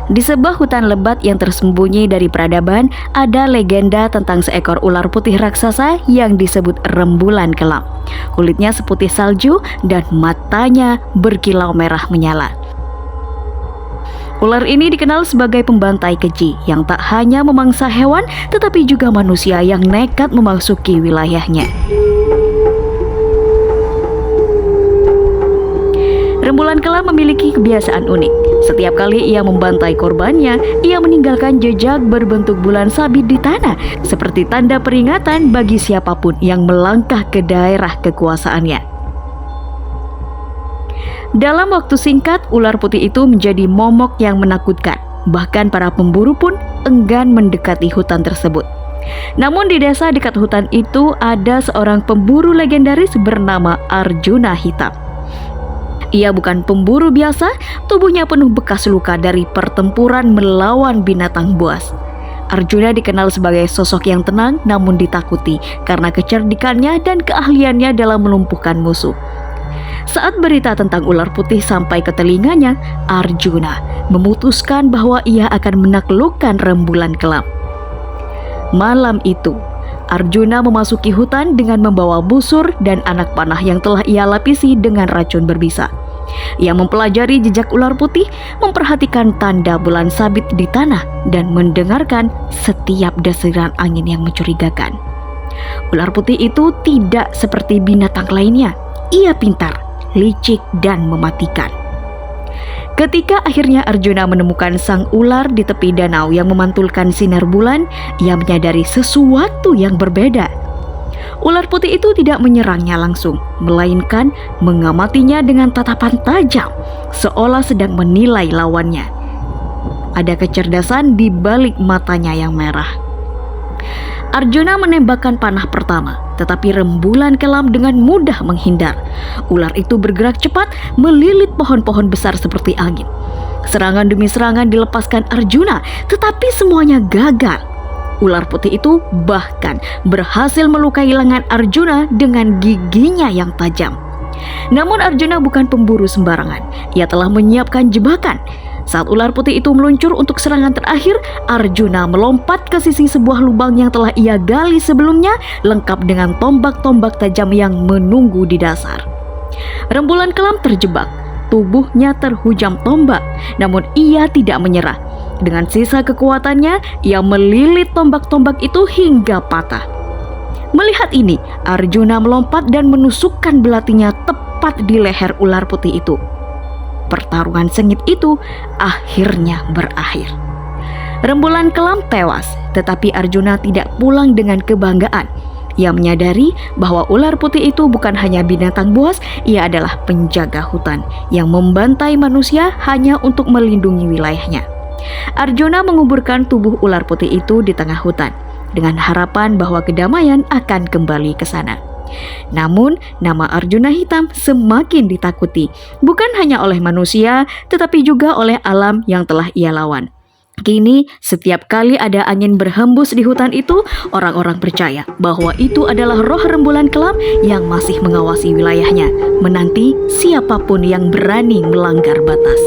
Di sebuah hutan lebat yang tersembunyi dari peradaban, ada legenda tentang seekor ular putih raksasa yang disebut rembulan kelam. Kulitnya seputih salju dan matanya berkilau merah menyala. Ular ini dikenal sebagai pembantai keji yang tak hanya memangsa hewan, tetapi juga manusia yang nekat memasuki wilayahnya. Rembulan kelam memiliki kebiasaan unik. Setiap kali ia membantai korbannya, ia meninggalkan jejak berbentuk bulan sabit di tanah, seperti tanda peringatan bagi siapapun yang melangkah ke daerah kekuasaannya. Dalam waktu singkat, ular putih itu menjadi momok yang menakutkan. Bahkan para pemburu pun enggan mendekati hutan tersebut. Namun di desa dekat hutan itu ada seorang pemburu legendaris bernama Arjuna Hitam. Ia bukan pemburu biasa, tubuhnya penuh bekas luka dari pertempuran melawan binatang buas. Arjuna dikenal sebagai sosok yang tenang namun ditakuti karena kecerdikannya dan keahliannya dalam melumpuhkan musuh. Saat berita tentang ular putih sampai ke telinganya, Arjuna memutuskan bahwa ia akan menaklukkan rembulan kelam. Malam itu, Arjuna memasuki hutan dengan membawa busur dan anak panah yang telah ia lapisi dengan racun berbisa. Ia mempelajari jejak ular putih, memperhatikan tanda bulan sabit di tanah, dan mendengarkan setiap desiran angin yang mencurigakan. Ular putih itu tidak seperti binatang lainnya. Ia pintar, licik, dan mematikan. Ketika akhirnya Arjuna menemukan sang ular di tepi danau yang memantulkan sinar bulan, ia menyadari sesuatu yang berbeda. Ular putih itu tidak menyerangnya langsung, melainkan mengamatinya dengan tatapan tajam, seolah sedang menilai lawannya. Ada kecerdasan di balik matanya yang merah. Arjuna menembakkan panah pertama, tetapi rembulan kelam dengan mudah menghindar. Ular itu bergerak cepat, melilit pohon-pohon besar seperti angin. Serangan demi serangan dilepaskan Arjuna, tetapi semuanya gagal. Ular putih itu bahkan berhasil melukai lengan Arjuna dengan giginya yang tajam. Namun Arjuna bukan pemburu sembarangan. Ia telah menyiapkan jebakan. Saat ular putih itu meluncur untuk serangan terakhir, Arjuna melompat ke sisi sebuah lubang yang telah ia gali sebelumnya, lengkap dengan tombak-tombak tajam yang menunggu di dasar. Rembulan kelam terjebak, tubuhnya terhujam tombak, namun ia tidak menyerah. Dengan sisa kekuatannya, ia melilit tombak-tombak itu hingga patah. Melihat ini, Arjuna melompat dan menusukkan belatinya tepat di leher ular putih itu. Pertarungan sengit itu akhirnya berakhir. Rembulan kelam tewas, tetapi Arjuna tidak pulang dengan kebanggaan. Ia menyadari bahwa ular putih itu bukan hanya binatang buas, ia adalah penjaga hutan yang membantai manusia hanya untuk melindungi wilayahnya. Arjuna menguburkan tubuh ular putih itu di tengah hutan, dengan harapan bahwa kedamaian akan kembali ke sana. Namun, nama Arjuna Hitam semakin ditakuti, bukan hanya oleh manusia, tetapi juga oleh alam yang telah ia lawan. Kini, setiap kali ada angin berhembus di hutan itu, orang-orang percaya bahwa itu adalah roh rembulan kelam yang masih mengawasi wilayahnya, menanti siapapun yang berani melanggar batas.